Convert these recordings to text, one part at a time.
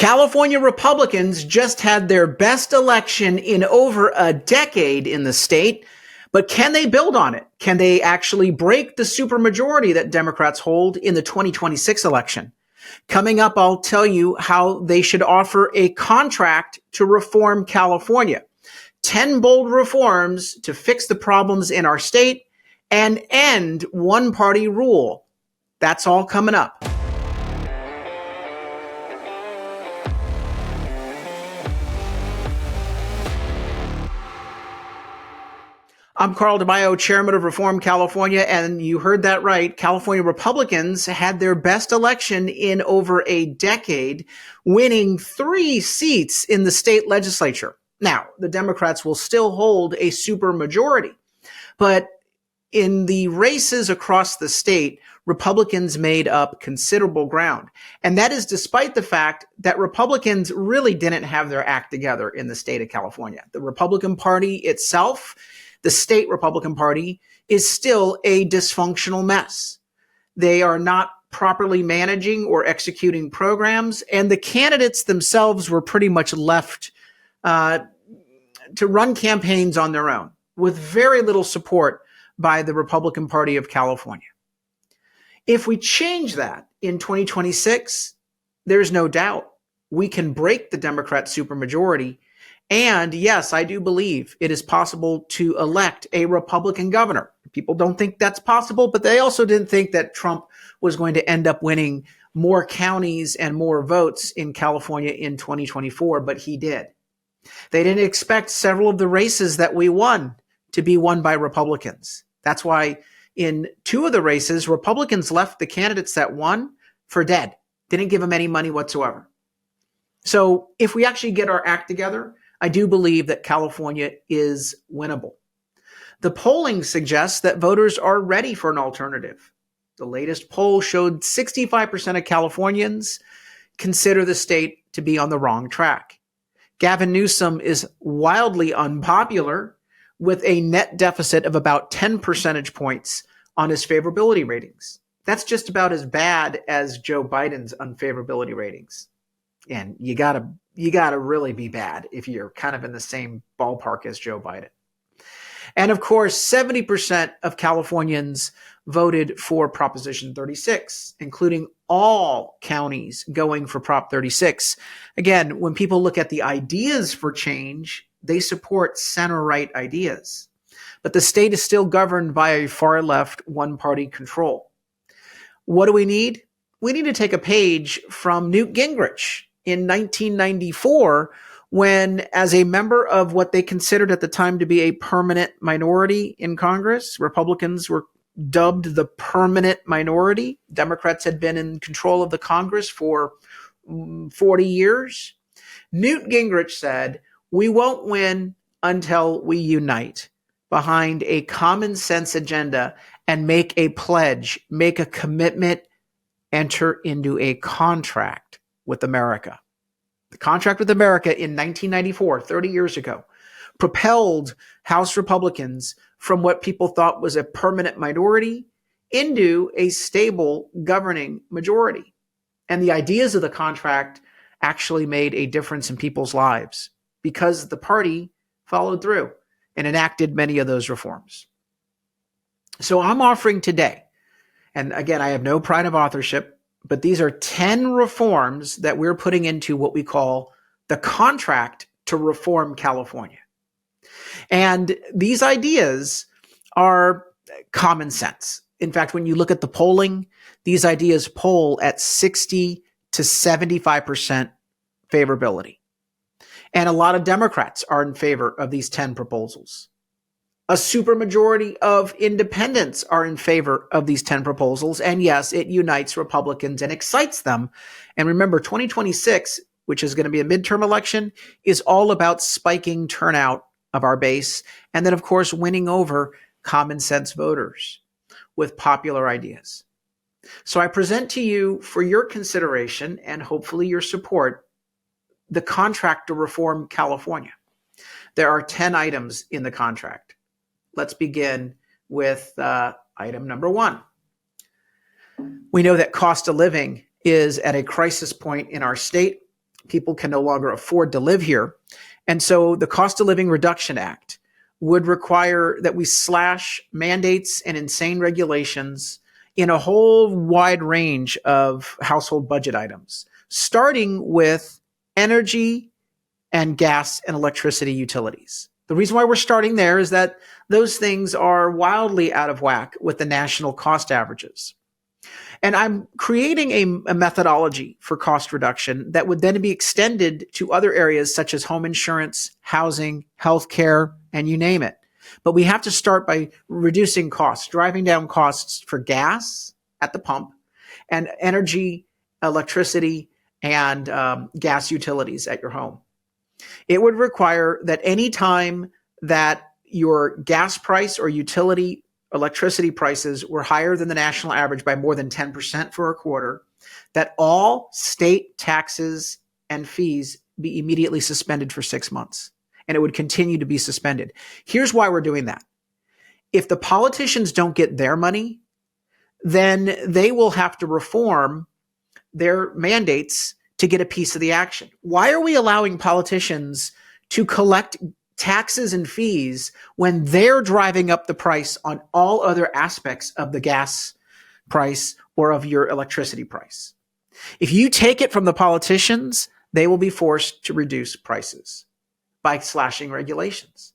California Republicans just had their best election in over a decade in the state, but can they build on it? Can they actually break the supermajority that Democrats hold in the 2026 election? Coming up, I'll tell you how they should offer a contract to reform California. 10 bold reforms to fix the problems in our state and end one-party rule. That's all coming up. I'm Carl DeMaio, chairman of Reform California, and you heard that right. California Republicans had their best election in over a decade, winning 3 seats in the state legislature. Now, the Democrats will still hold a supermajority, but in the races across the state, Republicans made up considerable ground. And that is despite the fact that Republicans really didn't have their act together in the state of California. The Republican Party itself, the state Republican Party, is still a dysfunctional mess. They are not properly managing or executing programs, and the candidates themselves were pretty much left to run campaigns on their own with very little support by the Republican Party of California. If we change that in 2026, there's no doubt we can break the Democrat supermajority. And yes, I do believe it is possible to elect a Republican governor. People don't think that's possible, but they also didn't think that Trump was going to end up winning more counties and more votes in California in 2024, but he did. They didn't expect several of the races that we won to be won by Republicans. That's why in 2 of the races, Republicans left the candidates that won for dead. Didn't give them any money whatsoever. So if we actually get our act together, I do believe that California is winnable. The polling suggests that voters are ready for an alternative. The latest poll showed 65% of Californians consider the state to be on the wrong track. Gavin Newsom is wildly unpopular with a net deficit of about 10 percentage points on his favorability ratings. That's just about as bad as Joe Biden's unfavorability ratings. And you gotta really be bad if you're kind of in the same ballpark as Joe Biden. And of course, 70% of Californians voted for Proposition 36, including all counties going for Prop 36. Again, when people look at the ideas for change, they support center-right ideas. But the state is still governed by a far-left one-party control. What do we need? We need to take a page from Newt Gingrich in 1994, when, as a member of what they considered at the time to be a permanent minority in Congress, Republicans were dubbed the permanent minority. Democrats had been in control of the Congress for 40 years. Newt Gingrich said, "We won't win until we unite behind a common sense agenda and make a pledge, make a commitment, enter into a contract with America." The contract with America in 1994, 30 years ago, propelled House Republicans from what people thought was a permanent minority into a stable governing majority. And the ideas of the contract actually made a difference in people's lives because the party followed through and enacted many of those reforms. So I'm offering today, and again, I have no pride of authorship, but these are 10 reforms that we're putting into what we call the contract to reform California. And these ideas are common sense. In fact, when you look at the polling, these ideas poll at 60 to 75% favorability. And a lot of Democrats are in favor of these 10 proposals. A supermajority of independents are in favor of these 10 proposals. And yes, it unites Republicans and excites them. And remember, 2026, which is going to be a midterm election, is all about spiking turnout of our base. And then, of course, winning over common sense voters with popular ideas. So I present to you for your consideration and hopefully your support, the contract to reform California. There are 10 items in the contract. Let's begin with item number 1. We know that cost of living is at a crisis point in our state. People can no longer afford to live here. And so the Cost of Living Reduction Act would require that we slash mandates and insane regulations in a whole wide range of household budget items, starting with energy and gas and electricity utilities. The reason why we're starting there is that those things are wildly out of whack with the national cost averages. And I'm creating a methodology for cost reduction that would then be extended to other areas such as home insurance, housing, healthcare, and you name it. But we have to start by reducing costs, driving down costs for gas at the pump and energy, electricity, and gas utilities at your home. It would require that any time that your gas price or utility electricity prices were higher than the national average by more than 10% for a quarter, that all state taxes and fees be immediately suspended for 6 months. And it would continue to be suspended. Here's why we're doing that. If the politicians don't get their money, then they will have to reform their mandates to get a piece of the action. Why are we allowing politicians to collect taxes and fees when they're driving up the price on all other aspects of the gas price or of your electricity price? If you take it from the politicians, they will be forced to reduce prices by slashing regulations.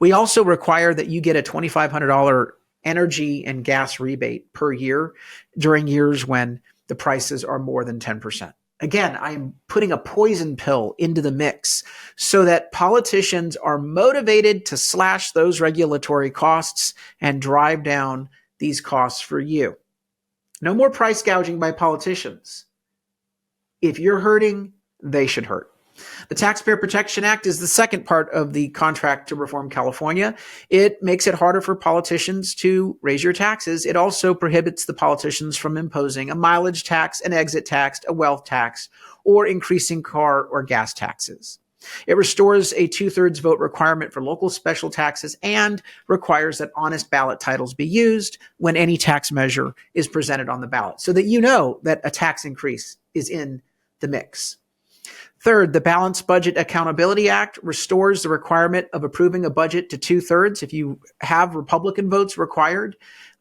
We also require that you get a $2,500 energy and gas rebate per year during years when the prices are more than 10%. Again, I'm putting a poison pill into the mix so that politicians are motivated to slash those regulatory costs and drive down these costs for you. No more price gouging by politicians. If you're hurting, they should hurt. The Taxpayer Protection Act is the second part of the contract to reform California. It makes it harder for politicians to raise your taxes. It also prohibits the politicians from imposing a mileage tax, an exit tax, a wealth tax, or increasing car or gas taxes. It restores a 2/3 vote requirement for local special taxes and requires that honest ballot titles be used when any tax measure is presented on the ballot so that you know that a tax increase is in the mix. Third, the Balanced Budget Accountability Act restores the requirement of approving a budget to 2/3. If you have Republican votes required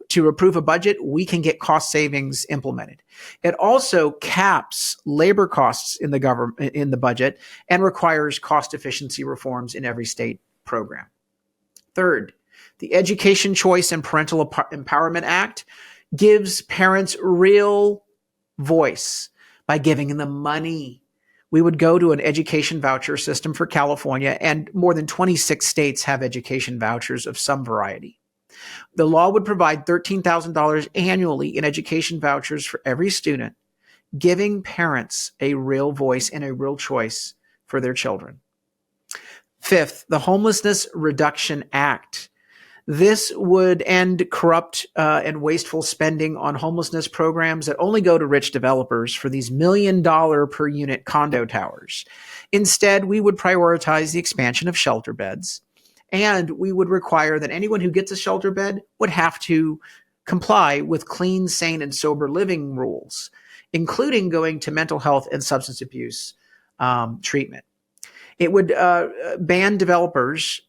to approve a budget, we can get cost savings implemented. It also caps labor costs in the government, in the budget, and requires cost efficiency reforms in every state program. Third, the Education Choice and Parental Empowerment Act gives parents real voice by giving them money. We would go to an education voucher system for California, and more than 26 states have education vouchers of some variety. The law would provide $13,000 annually in education vouchers for every student, giving parents a real voice and a real choice for their children. Fifth, the Homelessness Reduction Act. This would end corrupt and wasteful spending on homelessness programs that only go to rich developers for these $1 million per unit condo towers. Instead, we would prioritize the expansion of shelter beds, and we would require that anyone who gets a shelter bed would have to comply with clean, sane, and sober living rules, including going to mental health and substance abuse treatment. It would ban developers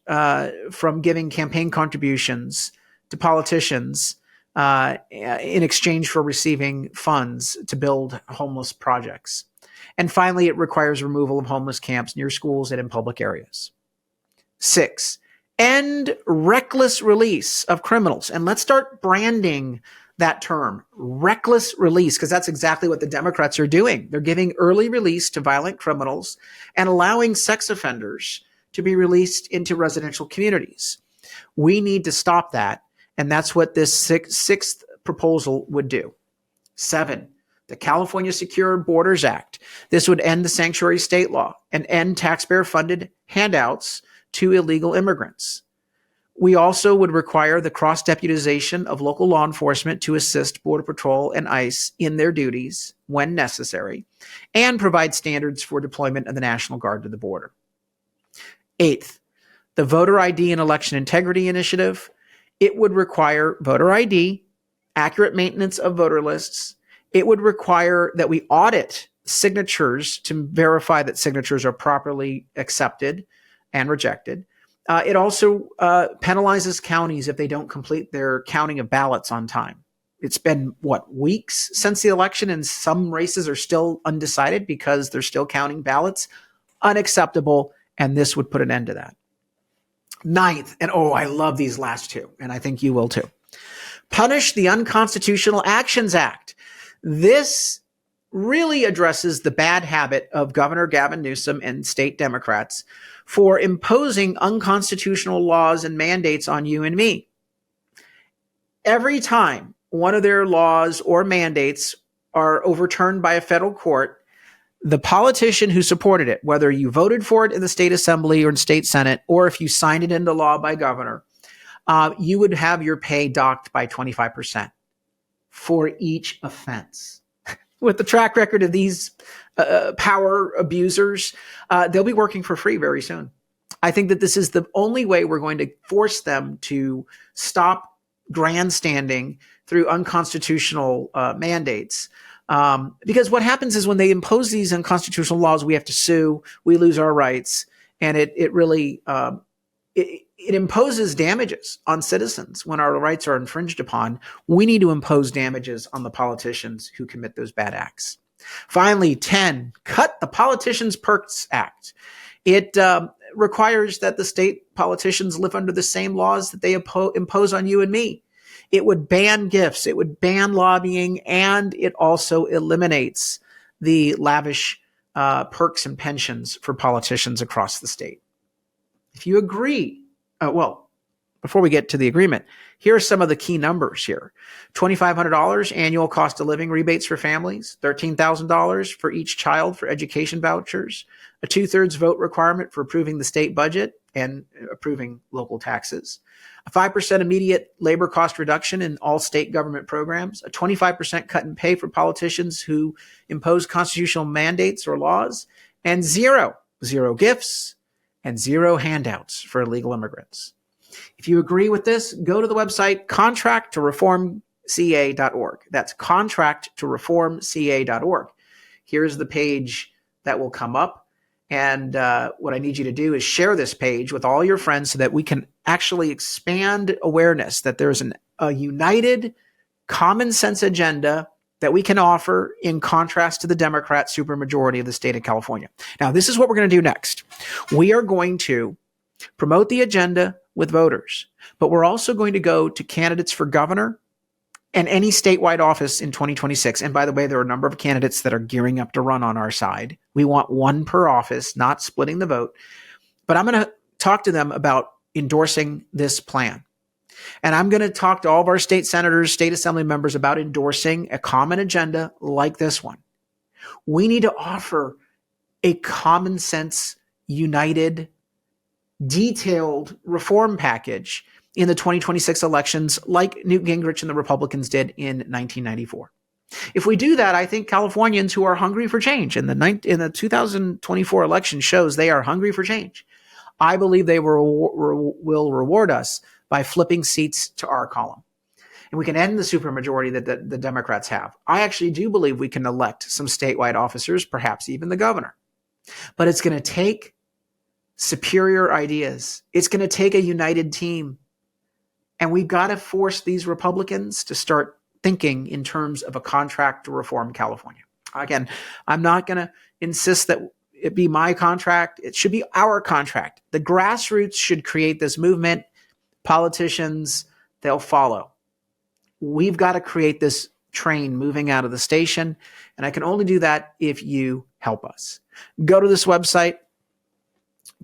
from giving campaign contributions to politicians in exchange for receiving funds to build homeless projects. And finally, it requires removal of homeless camps near schools and in public areas. 6, end reckless release of criminals. And let's start branding that term, reckless release, because that's exactly what the Democrats are doing. They're giving early release to violent criminals and allowing sex offenders to be released into residential communities. We need to stop that, and that's what this sixth proposal would do. 7, the California Secure Borders Act. This would end the sanctuary state law and end taxpayer-funded handouts to illegal immigrants. We also would require the cross-deputization of local law enforcement to assist Border Patrol and ICE in their duties when necessary, and provide standards for deployment of the National Guard to the border. 8th, the Voter ID and Election Integrity Initiative. It would require voter ID, accurate maintenance of voter lists. It would require that we audit signatures to verify that signatures are properly accepted and rejected. It also penalizes counties if they don't complete their counting of ballots on time. It's been, weeks since the election, and some races are still undecided because they're still counting ballots. Unacceptable, and this would put an end to that. Ninth, and I love these last two, and I think you will too. Punish the Unconstitutional Actions Act. This really addresses the bad habit of Governor Gavin Newsom and state Democrats for imposing unconstitutional laws and mandates on you and me. Every time one of their laws or mandates are overturned by a federal court, the politician who supported it, whether you voted for it in the state assembly or in state senate, or if you signed it into law by governor, you would have your pay docked by 25% for each offense. With the track record of these power abusers, they'll be working for free very soon. I think that this is the only way we're going to force them to stop grandstanding through unconstitutional mandates. Because what happens is when they impose these unconstitutional laws, we have to sue, we lose our rights, and it really it imposes damages on citizens when our rights are infringed upon. We need to impose damages on the politicians who commit those bad acts. Finally, 10, cut the Politicians' Perks Act. It requires that the state politicians live under the same laws that they impose on you and me. It would ban gifts, it would ban lobbying, and it also eliminates the lavish perks and pensions for politicians across the state. If you agree, before we get to the agreement, here are some of the key numbers here. $2,500 annual cost of living rebates for families, $13,000 for each child for education vouchers, a 2/3 vote requirement for approving the state budget and approving local taxes, a 5% immediate labor cost reduction in all state government programs, a 25% cut in pay for politicians who impose constitutional mandates or laws, and zero gifts and zero handouts for illegal immigrants. If you agree with this, go to the website contracttoreformca.org. That's contracttoreformca.org. Here's the page that will come up. And what I need you to do is share this page with all your friends so that we can actually expand awareness that there's a united, common sense agenda that we can offer in contrast to the Democrat supermajority of the state of California. Now, this is what we're going to do next. We are going to promote the agenda with voters, but we're also going to go to candidates for governor and any statewide office in 2026. And by the way, there are a number of candidates that are gearing up to run on our side. We want one per office, not splitting the vote. But I'm going to talk to them about endorsing this plan. And I'm going to talk to all of our state senators, state assembly members about endorsing a common agenda like this one. We need to offer a common sense, united, detailed reform package in the 2026 elections like Newt Gingrich and the Republicans did in 1994. If we do that, I think Californians who are hungry for change, and the 2024 election shows they are hungry for change, I believe they will reward us by flipping seats to our column. And we can end the supermajority that the Democrats have. I actually do believe we can elect some statewide officers, perhaps even the governor. But it's going to take superior ideas. It's going to take a united team. And we've got to force these Republicans to start thinking in terms of a contract to reform California. Again, I'm not going to insist that it be my contract. It should be our contract. The grassroots should create this movement. Politicians, they'll follow. We've got to create this train moving out of the station. And I can only do that if you help us. Go to this website,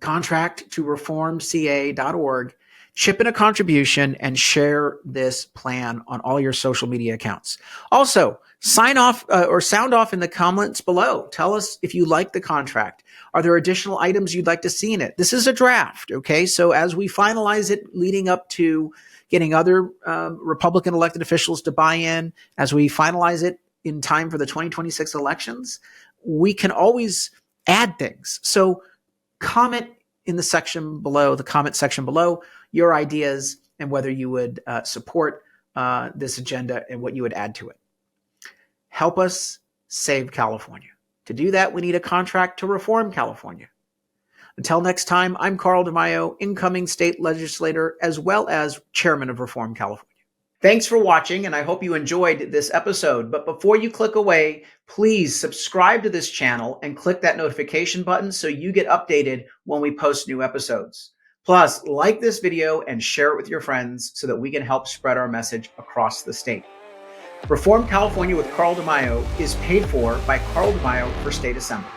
contracttoreformca.org, chip in a contribution, and share this plan on all your social media accounts. Also, sign off or sound off in the comments below. Tell us if you like the contract. Are there additional items you'd like to see in it? This is a draft, okay? So as we finalize it, leading up to getting other Republican elected officials to buy in, as we finalize it in time for the 2026 elections, we can always add things. So comment in the section below, the comment section below, your ideas and whether you would support this agenda and what you would add to it. Help us save California. To do that, we need a contract to reform California. Until next time, I'm Carl DeMaio, incoming state legislator, as well as chairman of Reform California. Thanks for watching, and I hope you enjoyed this episode. But before you click away, please subscribe to this channel and click that notification button so you get updated when we post new episodes. Plus, like this video and share it with your friends so that we can help spread our message across the state. Reform California with Carl DeMaio is paid for by Carl DeMaio for State Assembly.